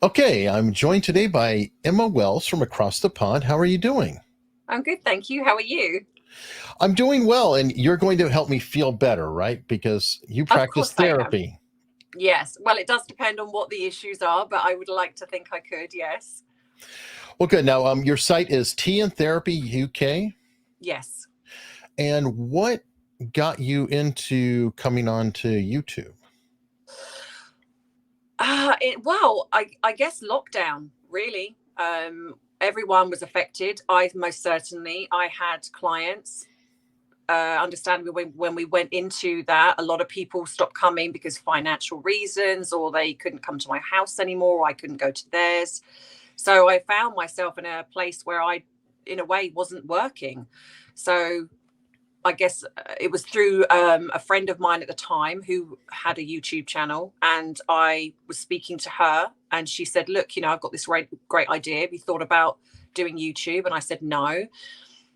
Okay, I'm joined today by Emma Wells from across the pond. How are you doing? I'm good, thank you. How are you? I'm doing well, and you're going to help me feel better, right? Because you Of practice course I am. therapy. Yes. Well, it does depend on what the issues are, but I would like to think I could, yes. Well, good. Now, your site is Tea and Therapy UK, Yes. and what got you into coming on to YouTube? I guess lockdown, really. Everyone was affected. I had clients. Understandably, when we went into that, a lot of people stopped coming because financial reasons, or they couldn't come to my house anymore, or I couldn't go to theirs. So I found myself in a place where I, in a way, wasn't working. So I guess it was through a friend of mine at the time who had a YouTube channel, and I was speaking to her, and she said, "Look, I've got this great idea. Have you thought about doing YouTube?" And I said, "No."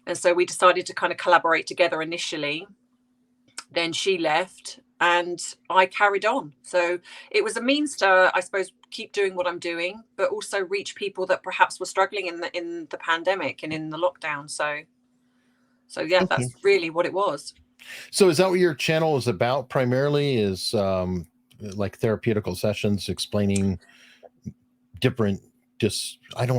And so we decided to kind of collaborate together initially. Then she left, and I carried on. So it was a means to, I suppose, keep doing what I'm doing, but also reach people that perhaps were struggling in the pandemic and in the lockdown. So yeah, Okay. that's really what it was. So, is that what your channel is about primarily? Is like therapeutical sessions explaining different I don't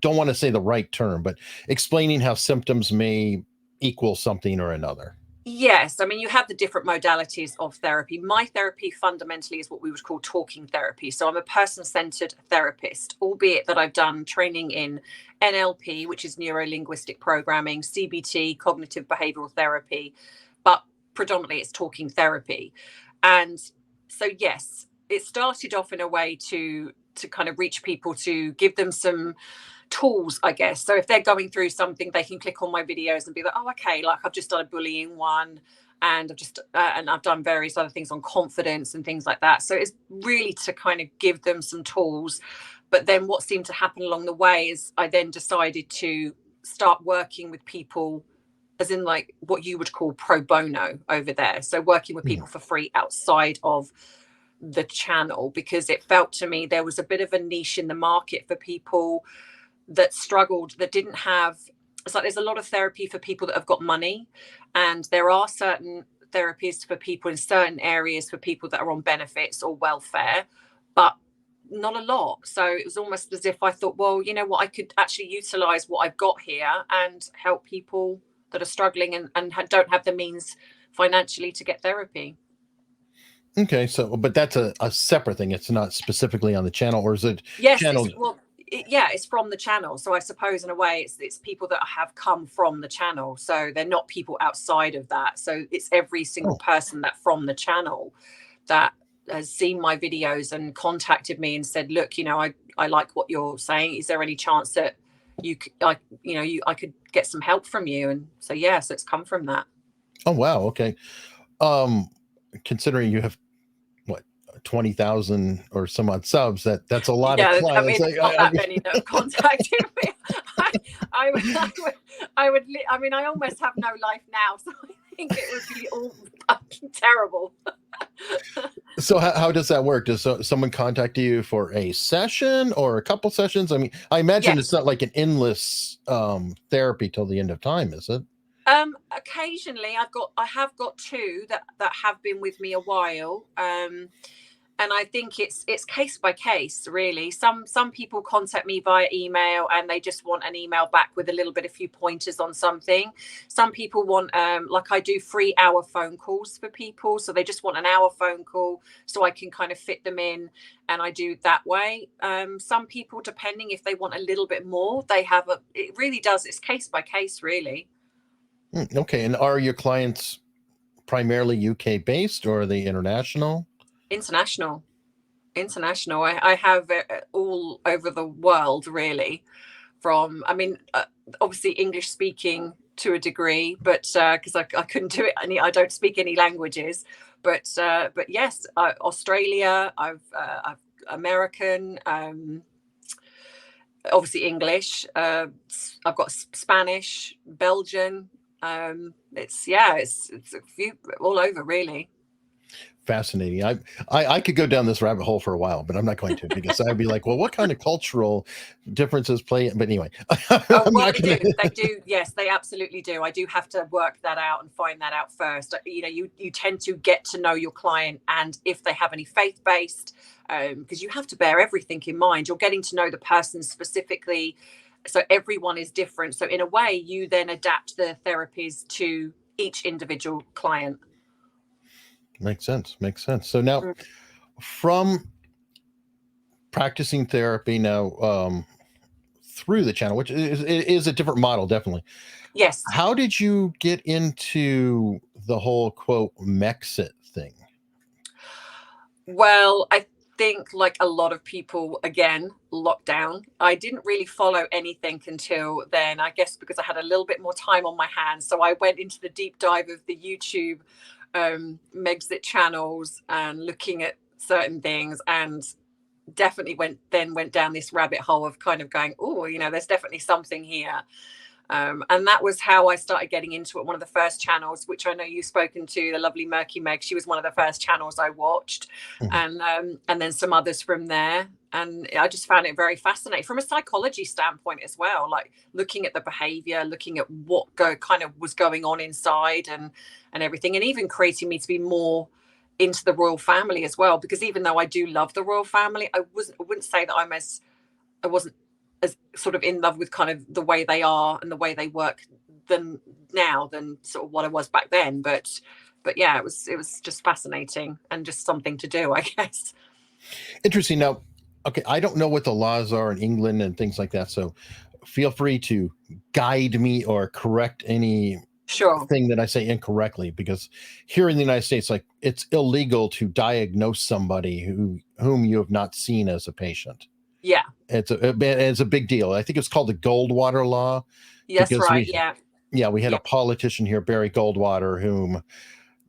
want to say the right term, but explaining how symptoms may equal something or another. Yes, I mean, you have the different modalities of therapy. My therapy fundamentally is what we would call talking therapy. So I'm a person centered therapist, albeit that I've done training in NLP, which is neuro linguistic programming, CBT, cognitive behavioral therapy, but predominantly it's talking therapy. And so, yes, it started off in a way to kind of reach people, to give them some tools, I guess. So if they're going through something, they can click on my videos and be like, "Oh, okay, like I've just done a bullying one, and I've done various other things on confidence and things like that." So it's really to kind of give them some tools. But then what seemed to happen along the way is I then decided to start working with people, as in like what you would call pro bono over there. So working with Hmm. people for free outside of the channel, because it felt to me there was a bit of a niche in the market for people that struggled, that didn't have, it's like there's a lot of therapy for people that have got money, and there are certain therapies for people in certain areas for people that are on benefits or welfare, but not a lot. So it was almost as if I thought, well, you know what, I could actually utilize what I've got here and help people that are struggling and don't have the means financially to get therapy. Okay, so but that's a separate thing. It's not specifically on the channel, or is it Yes, channel? it's from the channel. So I suppose in a way it's people that have come from the channel. So they're not people outside of that. So it's every single Oh, person that from the channel that has seen my videos and contacted me and said, "Look, I like what you're saying. Is there any chance that I could get some help from you?" And so yeah, so it's come from that. oh wow. Okay. Um, Considering you have what 20,000 or some odd subs, that's a lot of Yeah, I clients. mean, it's not that many that have contacted me. I, I mean, I almost have no life now, so I think it would be all fucking terrible. So how does that work? Does someone contact you for a session or a couple sessions? I mean, I imagine it's Yes. not like an endless therapy till the end of time, is it? Occasionally I have got two that have been with me a while. And I think it's case by case, really. Some people contact me via email and they just want an email back with a little bit, a few pointers on something. Some people want, like I do 3 hour phone calls for people, so they just want an hour phone call so I can kind of fit them in, and I do that way. Some people, depending if they want a little bit more, it really does, it's case by case, really. Okay, and are your clients primarily UK based or are they international? International. International. I have all over the world, really. From, I mean, obviously English speaking to a degree, but because I couldn't do it, I don't speak any languages. But yes, Australia. I've American. Obviously English. I've got Spanish, Belgian. It's a few all over, really. fascinating. I could go down this rabbit hole for a while, but I'm not going to, because I'd be like, well, what kind of cultural differences play? But anyway, Oh, I'm well, not they gonna. do. They do. Yes, they absolutely do. I do have to work that out and find that out first. You know, you tend to get to know your client, and if they have any faith-based, because you have to bear everything in mind. You're getting to know the person specifically, so everyone is different. So in a way, you then adapt the therapies to each individual client. Makes sense. Makes sense. So now, from practicing therapy now, through the channel, which is a different model, definitely. Yes. How did you get into the whole quote Mexit thing? Well, I think like a lot of people, again, lockdown. I didn't really follow anything until then, I guess because I had a little bit more time on my hands. So I went into the deep dive of the YouTube Megxit channels and looking at certain things, and definitely went down this rabbit hole of kind of going, oh, you know, there's definitely something here. And that was how I started getting into it. One of the first channels, which I know you've spoken to, the lovely Murky Meg, she was one of the first channels I watched, Mhm. and then some others from there. And I just found it very fascinating from a psychology standpoint as well, like looking at the behavior, looking at what kind of was going on inside, and everything, and even creating me to be more into the royal family as well. Because even though I do love the royal family, I wouldn't say that I wasn't as sort of in love with kind of the way they are and the way they work than sort of what I was back then. But yeah, it was just fascinating and just something to do, I guess. Interesting. Now, okay, I don't know what the laws are in England and things like that, so feel free to guide me or correct anything Sure. that I say incorrectly, because here in the United States, like, it's illegal to diagnose somebody whom you have not seen as a patient. Yeah. It's a big deal. I think it's called the Goldwater Law, Yes, because right. Yeah. we had Yeah. a politician here, Barry Goldwater, whom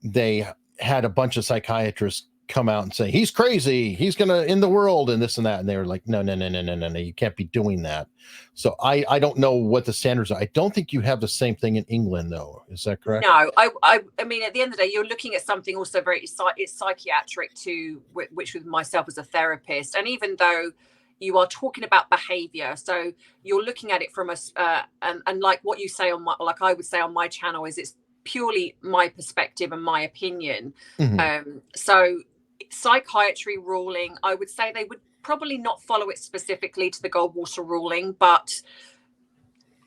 they had a bunch of psychiatrists come out and say he's crazy, he's gonna end the world and this and that, and they were like, no, no, no, no, no, no, no, you can't be doing that. So I don't know what the standards are. I don't think you have the same thing in England, though. Is that correct? No, I mean, at the end of the day, you're looking at something also very, it's psychiatric to which with myself as a therapist, and even though you are talking about behavior, so you're looking at it from a and like what you say on my, like I would say on my channel, is it's purely my perspective and my opinion. Mhm. So psychiatry ruling, I would say they would probably not follow it specifically to the Goldwater ruling, but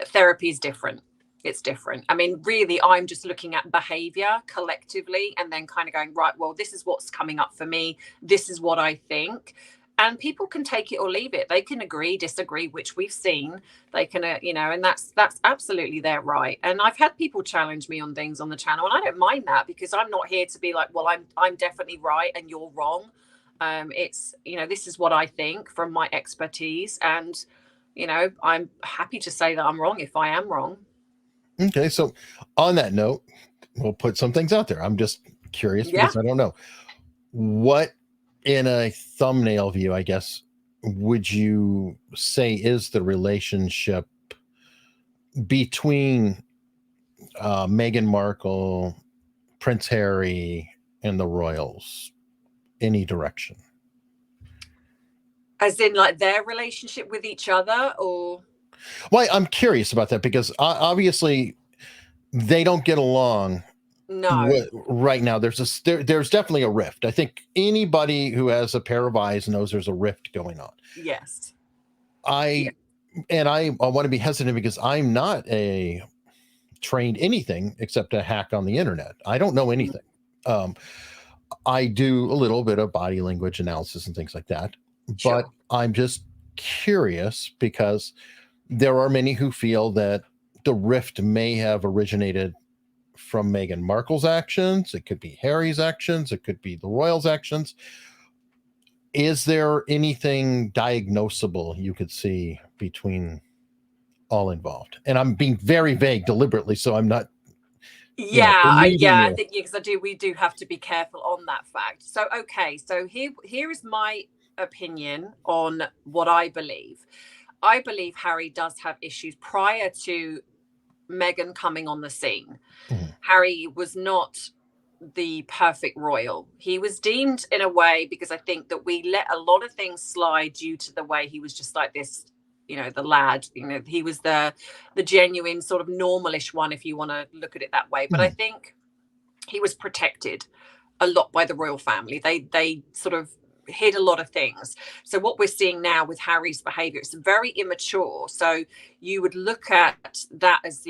therapy is different. It's different. I mean, really, I'm just looking at behavior collectively and then kind of going, right, well, this is what's coming up for me. This is what I think. And people can take it or leave it. They can agree, disagree, which we've seen. They can, you know, and that's absolutely their right. And I've had people challenge me on things on the channel, and I don't mind that, because I'm not here to be like, well, I'm definitely right and you're wrong. It's, you know, this is what I think from my expertise, and you know, I'm happy to say that I'm wrong if I am wrong. Okay, so on that note, we'll put some things out there. I'm just curious Yeah. because I don't know what, in a thumbnail view, I guess, would you say is the relationship between Meghan Markle, Prince Harry, and the royals? Any direction? As in like their relationship with each other, or Well, I'm curious about that, because obviously they don't get along no. right now. There's definitely a rift. I think anybody who has a pair of eyes knows there's a rift going on. Yes. Yeah. I I want to be hesitant, because I'm not a trained anything except to hack on the internet. I don't know anything. Um, I do a little bit of body language analysis and things like that, but Sure. I'm just curious, because there are many who feel that the rift may have originated from Meghan Markle's actions. It could be Harry's actions. It could be the royals' actions. Is there anything diagnosable you could see between all involved? And I'm being very vague deliberately, so I'm not, leading I you. think, yeah, because we do have to be careful on that fact. So okay, so here is my opinion on what I believe. I believe Harry does have issues prior to Meghan coming on the scene. Mhm. Harry was not the perfect royal. He was deemed in a way because I think that we let a lot of things slide due to the way he was just like this, the lad, he was the genuine sort of normalish one, if you want to look at it that way. But I think he was protected a lot by the royal family. They sort of hid a lot of things. So what we're seeing now with Harry's behavior, it's very immature. So you would look at that as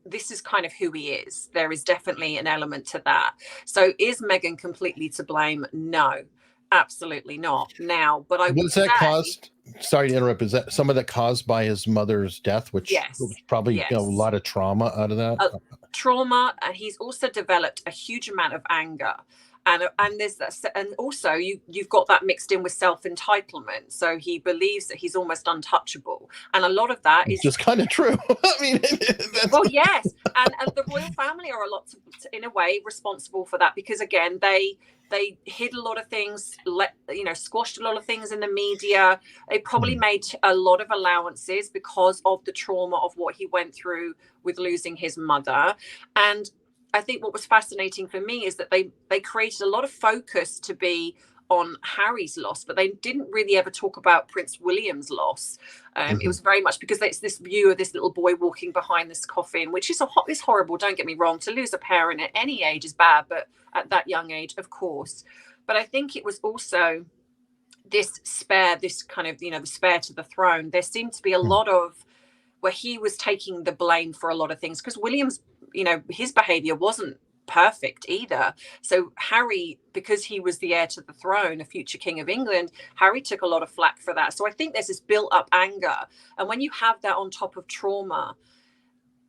this is kind of who he is. There is definitely an element to that. So is Meghan completely to blame? No, absolutely not. Now, but I would Was that say, caused? Sorry to interrupt. Is that some of that caused by his mother's death, which was yes, probably a yes. lot of trauma out of that? Trauma, and he's also developed a huge amount of anger, and there's that, and also you've got that mixed in with self-entitlement. So he believes that he's almost untouchable, and a lot of that is just kind of true. I mean, well, yes, and the royal family are a lot in a way responsible for that, because again they hid a lot of things, squashed a lot of things in the media. They probably made a lot of allowances because of the trauma of what he went through with losing his mother. And I think what was fascinating for me is that they created a lot of focus to be on Harry's loss, but they didn't really ever talk about Prince William's loss. It was very much because it's this view of this little boy walking behind this coffin, which is horrible. Don't get me wrong. To lose a parent at any age is bad, but at that young age, of course. But I think it was also this kind of, the spare to the throne. There seemed to be a lot of where he was taking the blame for a lot of things, because William's, his behavior wasn't perfect either. So Harry, because he was the heir to the throne, a future king of England, Harry took a lot of flack for that. So I think there's this built up anger. And when you have that on top of trauma,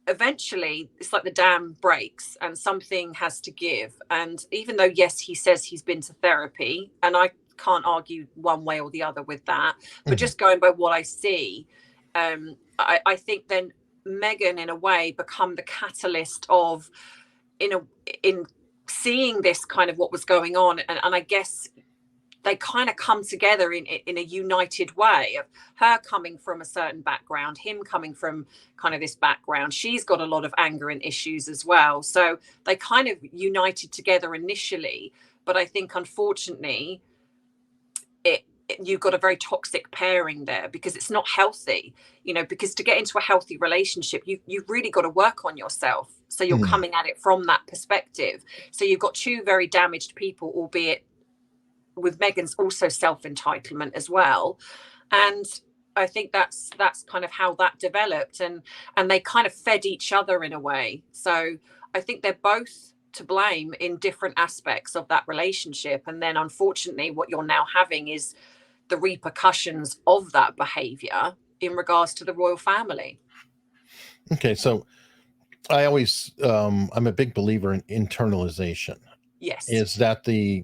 eventually it's like the dam breaks and something has to give. And even though, yes, he says he's been to therapy, and I can't argue one way or the other with that, but just going by what I see, I think then Meghan, in a way, become the catalyst of in seeing this kind of what was going on, and I guess they kind of come together in a united way, of her coming from a certain background, him coming from kind of this background. She's got a lot of anger and issues as well, so they kind of united together initially. But I think unfortunately you've got a very toxic pairing there, because it's not healthy, because to get into a healthy relationship, you've really got to work on yourself. So you're coming at it from that perspective. So you've got two very damaged people, albeit with Meghan's also self-entitlement as well. And I think that's kind of how that developed, and they kind of fed each other in a way. So I think they're both to blame in different aspects of that relationship. And then unfortunately what you're now having is the repercussions of that behavior in regards to the royal family. Okay, so I always I'm a big believer in internalization. Yes. Is that the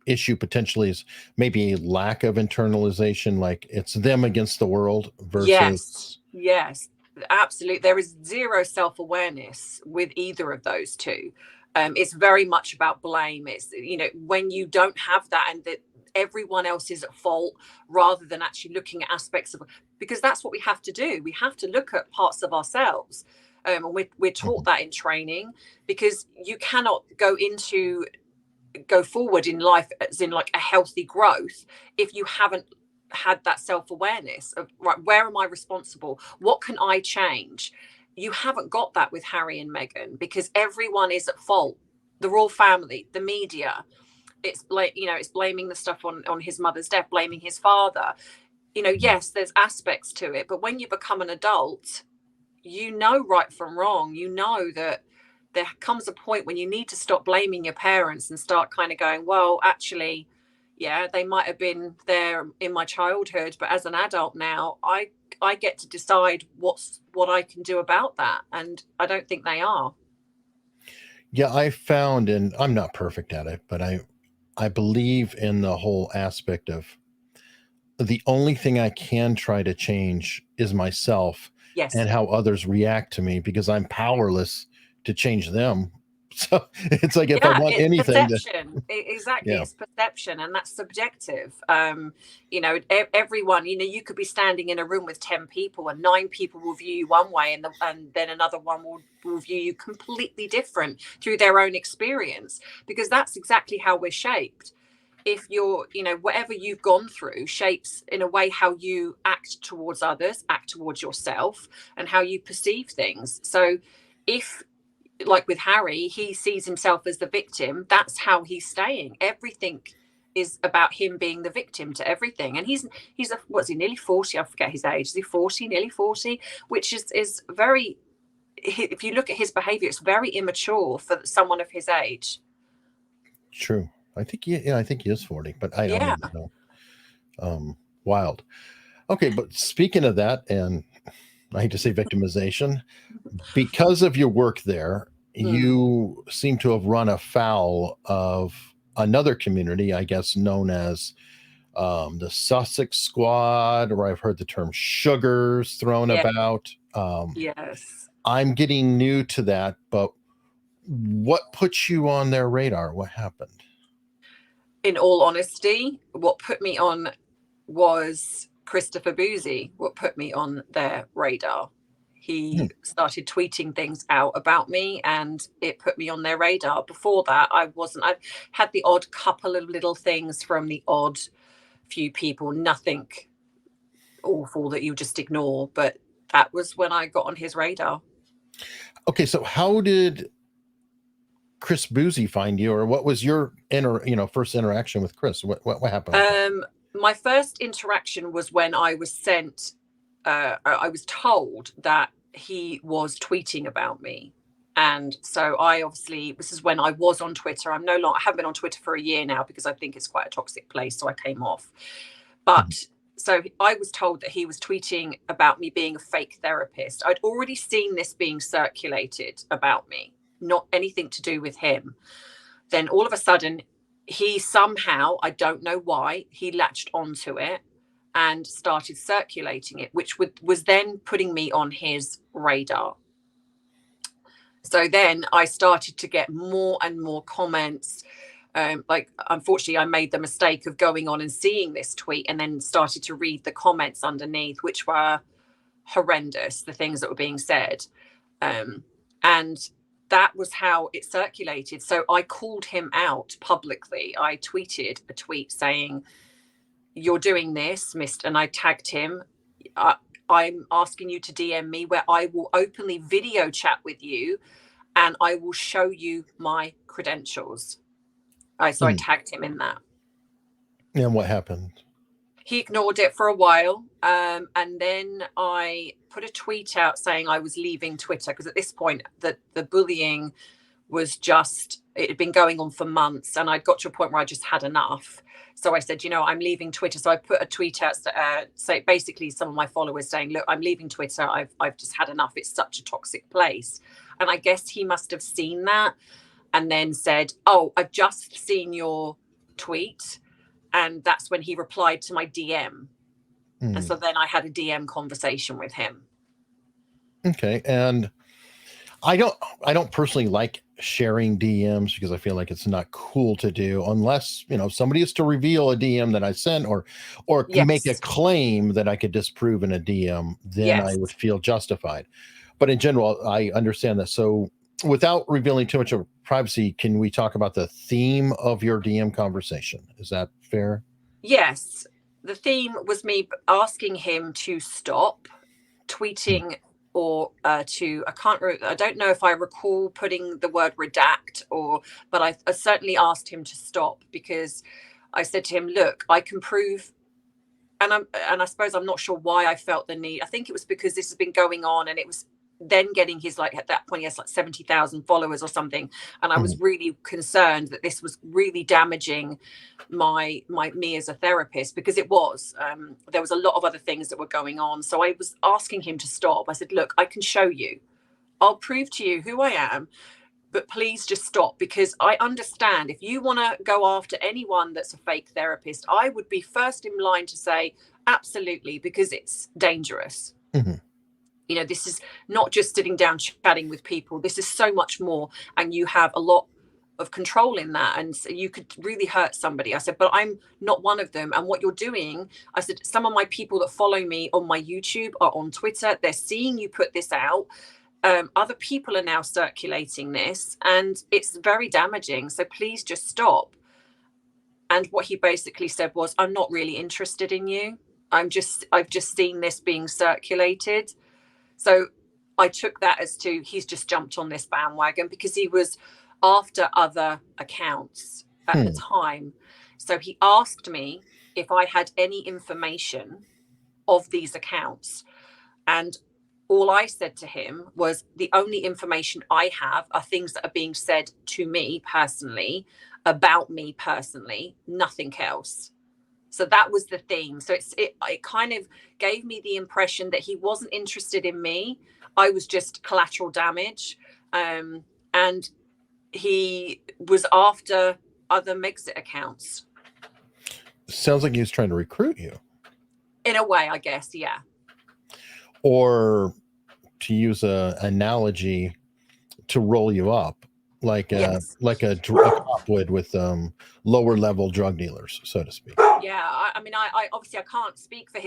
issue potentially, is maybe a lack of internalization, like it's them against the world versus yes, absolutely. There is zero self-awareness with either of those two. It's very much about blame. It's, when you don't have that, and that everyone else is at fault, rather than actually looking at aspects of, because that's what we have to do. We have to look at parts of ourselves. And we're taught that in training, because you cannot go forward in life as in like a healthy growth if you haven't had that self-awareness of, right, where am I responsible? What can I change? You haven't got that with Harry and Meghan, because everyone is at fault. The royal family, the media, it's blaming the stuff on his mother's death, blaming his father. Yes, there's aspects to it, but when you become an adult, right from wrong. That there comes a point when you need to stop blaming your parents and start kind of going, well, actually, yeah, they might have been there in my childhood, but as an adult now, I get to decide what I can do about that. And I don't think they are. Yeah, I found, and I'm not perfect at it, but I believe in the whole aspect of the only thing I can try to change is myself Yes. and how others react to me, because I'm powerless to change them. So it's like if I Yeah, want it's anything to, perception. Exactly, yeah, it's perception, and that's subjective. You know, everyone, you know, you could be standing in a room with 10 people, and 9 people will view you one way, and then another one will view you completely different through their own experience, because that's exactly how we're shaped. If you're, you know, whatever you've gone through shapes in a way how you act towards others, act towards yourself, and how you perceive things. So if, like with Harry, he sees himself as the victim, that's how he's staying. Everything is about him being the victim to everything. And he's a, what's he, nearly 40? I forget his age. Is he 40, nearly 40? Which is very, if you look at his behavior, it's very immature for someone of his age. true. I think I think he is 40, but I don't Yeah. even know. Wild. Okay, but speaking of that, and I hate to say victimization, because of your work there, Mm. you seem to have run afoul of another community, I guess, known as the Sussex Squad, or I've heard the term sugars thrown Yeah. about. Yes. I'm getting new to that, but what put you on their radar? What happened? In all honesty, what put me on was Christopher Bouzy, what put me on their radar. Hmm. He started tweeting things out about me, and it put me on their radar. Before that, I wasn't. I had the odd couple of little things from the odd few people, nothing awful that you just ignore. But that was when I got on his radar. Okay, so how did Chris Boozy find you, or what was your first interaction with Chris? What happened with that? My first interaction was when I was sent. I was told that he was tweeting about me. And so I obviously, this is when I was on Twitter. I'm no longer, I haven't been on Twitter for a year now because I think it's quite a toxic place. So I came off. Mhm. But so I was told that he was tweeting about me being a fake therapist. I'd already seen this being circulated about me, not anything to do with him. Then all of a sudden, he somehow, I don't know why, he latched onto it and started circulating it, which was then putting me on his radar. So then I started to get more and more comments. Like, unfortunately, I made the mistake of going on and seeing this tweet and then started to read the comments underneath, which were horrendous, the things that were being said. And that was how it circulated. So I called him out publicly. I tweeted a tweet saying, "You're doing this, Mr." And I tagged him. I'm asking you to DM me where I will openly video chat with you and I will show you my credentials. So I Mm. tagged him in that. And what happened? He ignored it for a while. And then I put a tweet out saying I was leaving Twitter because at this point, the bullying was just, it had been going on for months and I'd got to a point where I just had enough. So I said, I'm leaving Twitter. So I put a tweet out, say basically some of my followers saying, look, I'm leaving Twitter. I've just had enough. It's such a toxic place. And I guess he must have seen that and then said, oh, I've just seen your tweet. And that's when he replied to my DM. And so Mm. then I had a DM conversation with him. Okay, and I don't I don't personally like sharing DMs because I feel like it's not cool to do unless, somebody is to reveal a DM that I sent or make a Yes. claim that I could disprove in a DM, then I Yes. would feel justified. But in general, I understand that. So without revealing too much of privacy, can we talk about the theme of your DM conversation? Is that fair? Yes. The theme was me asking him to stop tweeting or I don't know if I recall putting the word redact but I certainly asked him to stop because I said to him, look, I can prove, and I suppose I'm not sure why I felt the need. I think it was because this has been going on and it was then getting his, like, at that point he has like 70,000 followers or something, and I was Mhm. really concerned that this was really damaging my me as a therapist, because it was, there was a lot of other things that were going on. So I was asking him to stop. I said, look, I can show you, I'll prove to you who I am, but please just stop, because I understand if you want to go after anyone that's a fake therapist, I would be first in line to say absolutely, because it's dangerous. Mhm. You know, this is not just sitting down chatting with people. This is so much more, and you have a lot of control in that, and so you could really hurt somebody. I said, but I'm not one of them. And what you're doing, I said, some of my people that follow me on my YouTube are on Twitter. They're seeing you put this out. Other people are now circulating this, and it's very damaging. So please just stop. And what he basically said was, I'm not really interested in you. I've just seen this being circulated. So I took that as to, he's just jumped on this bandwagon because he was after other accounts at the time. So he asked me if I had any information of these accounts. And all I said to him was, the only information I have are things that are being said to me personally, about me personally, nothing else. So that was the theme. So it kind of gave me the impression that he wasn't interested in me. I was just collateral damage. And he was after other Megxit accounts. Sounds like he was trying to recruit you. In a way, I guess, yeah. Or to use an analogy, to roll you up like a cop would with lower level drug dealers, so to speak. Yeah, I mean, I obviously I can't speak for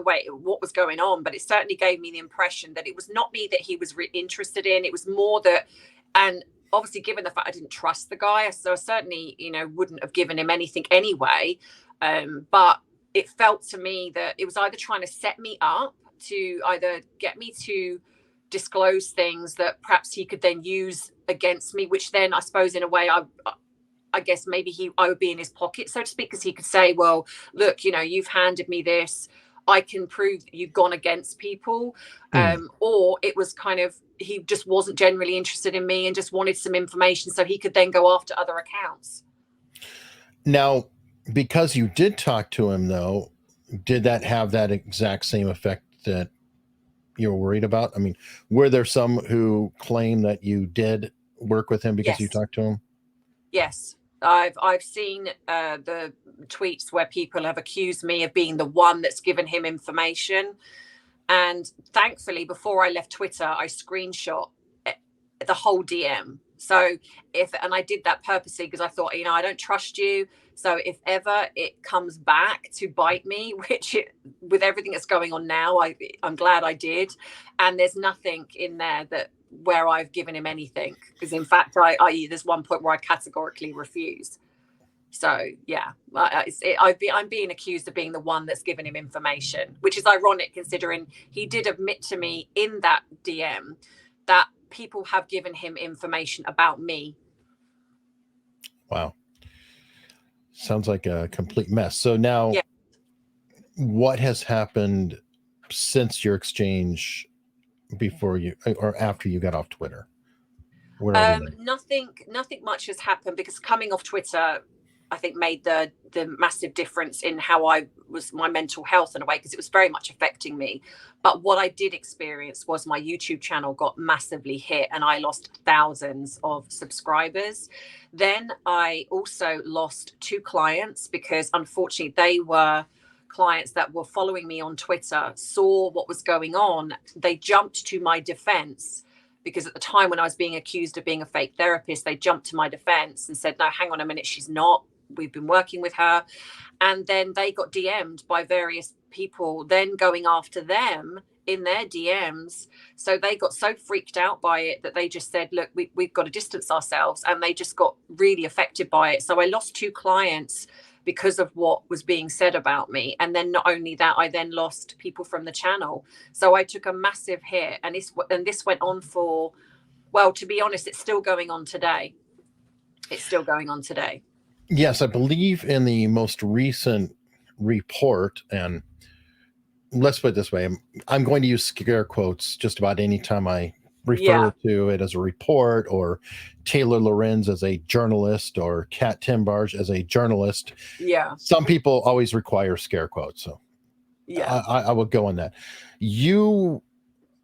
what was going on, but it certainly gave me the impression that it was not me that he was interested in. It was more that, and obviously given the fact I didn't trust the guy, so I certainly, wouldn't have given him anything anyway. But it felt to me that it was either trying to set me up to either get me to disclose things that perhaps he could then use against me, which then I suppose in a way I guess maybe I would be in his pocket, so to speak, because he could say, well, look, you've handed me this, I can prove that you've gone against people. Or it was kind of, he just wasn't generally interested in me and just wanted some information so he could then go after other accounts. Now, because you did talk to him though, did that have that exact same effect that you were worried about? I mean, were there some who claim that you did work with him because you talked to him? Yes. I've seen the tweets where people have accused me of being the one that's given him information. And thankfully, before I left Twitter, I screenshot the whole DM. So and I did that purposely because I thought, I don't trust you. So if ever it comes back to bite me, with everything that's going on now, I'm glad I did. And there's nothing in there where I've given him anything, because in fact there's one point where I categorically refuse. So yeah, I'm being accused of being the one that's given him information, which is ironic considering he did admit to me in that DM that people have given him information about me. Wow, sounds like a complete mess. So now, what has happened since your exchange, before you or after you got off Twitter? Nothing much has happened, because coming off Twitter, I think, made the massive difference in how my mental health in a way, because it was very much affecting me. But what I did experience was my YouTube channel got massively hit and I lost thousands of subscribers. Then I also lost 2 clients because unfortunately they were clients that were following me on Twitter, saw what was going on. They jumped to my defense, because at the time when I was being accused of being a fake therapist, they jumped to my defense and said, no, hang on a minute, she's not. We've been working with her. And then they got DM'd by various people, then going after them in their DMs. So they got so freaked out by it that they just said, look, we've got to distance ourselves. And they just got really affected by it. So I lost 2 clients because of what was being said about me. And then not only that, I then lost people from the channel. So I took a massive hit. And this went on for, well, to be honest, it's still going on today. Yes, I believe in the most recent report, and let's put it this way, I'm going to use scare quotes just about any time I refer to it as a report, or Taylor Lorenz as a journalist, or Kat Timbarge as a journalist. Yeah. Some people always require scare quotes. So I will go on that. You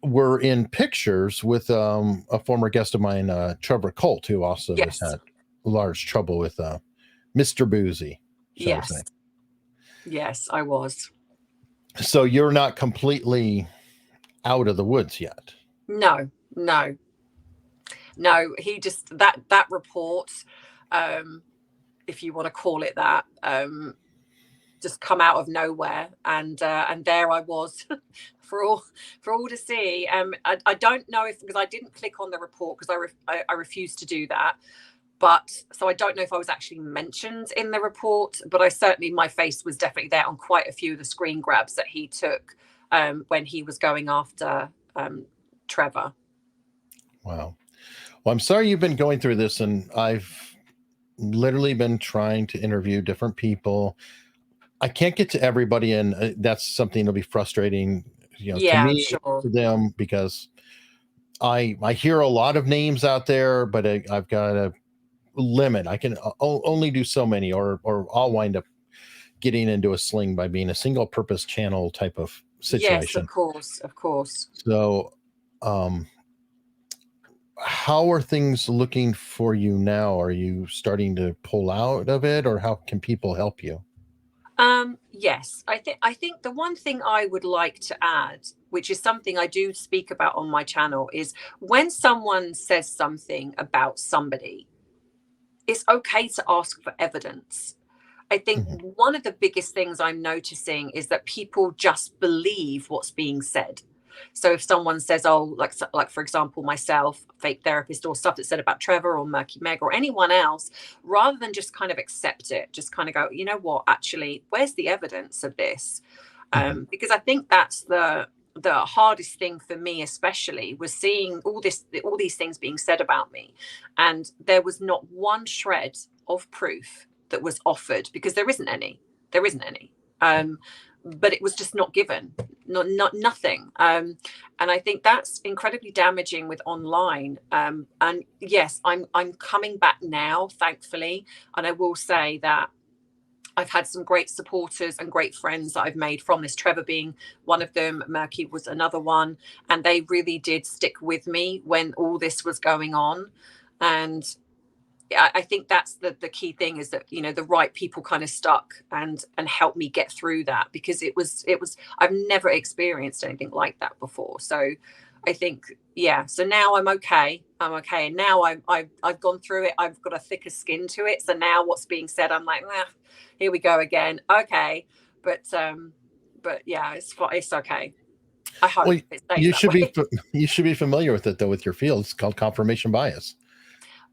were in pictures with a former guest of mine, Trevor Colt, who also has had large trouble with Mr. Bouzy. Yes, I was. So you're not completely out of the woods yet. No, no, no. He just that report, if you want to call it that, just come out of nowhere, and there I was for all to see. I don't know if, because I didn't click on the report because I refused to do that. But so I don't know if I was actually mentioned in the report, but I certainly, my face was definitely there on quite a few of the screen grabs that he took when he was going after Trevor. Wow. Well, I'm sorry you've been going through this, and I've literally been trying to interview different people. I can't get to everybody, and that's something that'll be frustrating, to Yeah, I'm me, sure. to them, because I hear a lot of names out there, but I've got a limit. I can only do so many, or I'll wind up getting into a sling by being a single purpose channel type of Yes, of situation. course, of course. So, how are things looking for you now? Are you starting to pull out of it, or how can people help you? Yes, I think the one thing I would like to add, which is something I do speak about on my channel, is when someone says something about somebody, it's okay to ask for evidence. I think Mhm. one of the biggest things I'm noticing is that people just believe what's being said. So if someone says, "Oh, like for example, myself, fake therapist," or stuff that's said about Trevor or Murky Meg or anyone else, rather than just kind of accept it, just kind of go, "You know what? Actually, where's the evidence of this?" Mhm. Because I think that's the hardest thing for me, especially, was seeing all these things being said about me, and there was not one shred of proof that was offered, because there isn't any. But it was just not given, not nothing. And I think that's incredibly damaging with online. And yes, I'm coming back now, thankfully, and I will say that I've had some great supporters and great friends that I've made from this, Trevor being one of them, Murky was another one. And they really did stick with me when all this was going on. And I think that's the key thing, is that, the right people kind of stuck and helped me get through that, because it was I've never experienced anything like that before. So I think, yeah, so now I'm okay. And now I've gone through it. I've got a thicker skin to it. So now what's being said, I'm like, here we go again. Okay. But yeah, it's okay. I hope Well, it stays you that should be way. you should be familiar with it, though, with your field. It's called confirmation bias.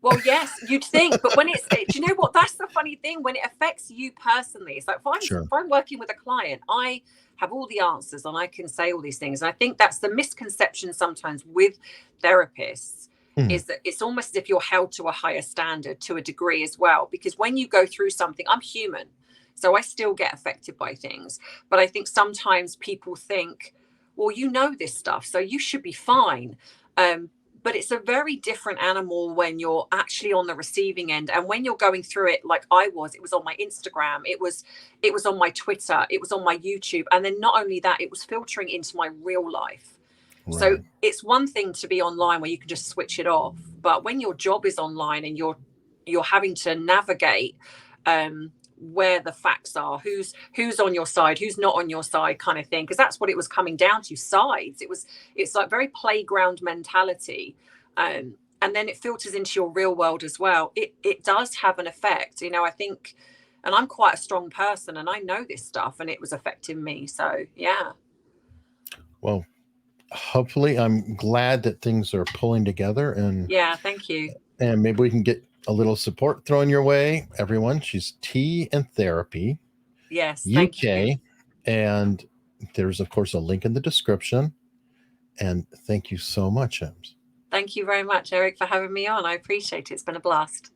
Well, yes, you'd think, but do you know what? That's the funny thing. When it affects you personally, it's like, Sure. if I'm working with a client, I have all the answers and I can say all these things. And I think that's the misconception sometimes with therapists, Mhm. is that it's almost as if you're held to a higher standard to a degree as well. Because when you go through something, I'm human, so I still get affected by things. But I think sometimes people think, well, you know this stuff, so you should be fine. But it's a very different animal when you're actually on the receiving end, and when you're going through it like I was. It was on my Instagram, it was on my Twitter, it was on my YouTube, and then not only that, it was filtering into my real life. So Right. it's one thing to be online where you can just switch it off, but when your job is online and you're having to navigate where the facts are, who's on your side, who's not on your side, kind of thing, because that's what it was coming down to, sides. It's like very playground mentality. And then it filters into your real world as well. It does have an effect, I think. And I'm quite a strong person, and I know this stuff, and it was affecting me. So yeah. Well, hopefully, I'm glad that things are pulling together, Yeah, thank you. and maybe we can get a little support thrown your way. Everyone, she's T and Therapy Yes, thank you. UK, and there's of course a link in the description. And thank you so much, Ems. Thank you very much, Eric, for having me on. I appreciate it. It's been a blast.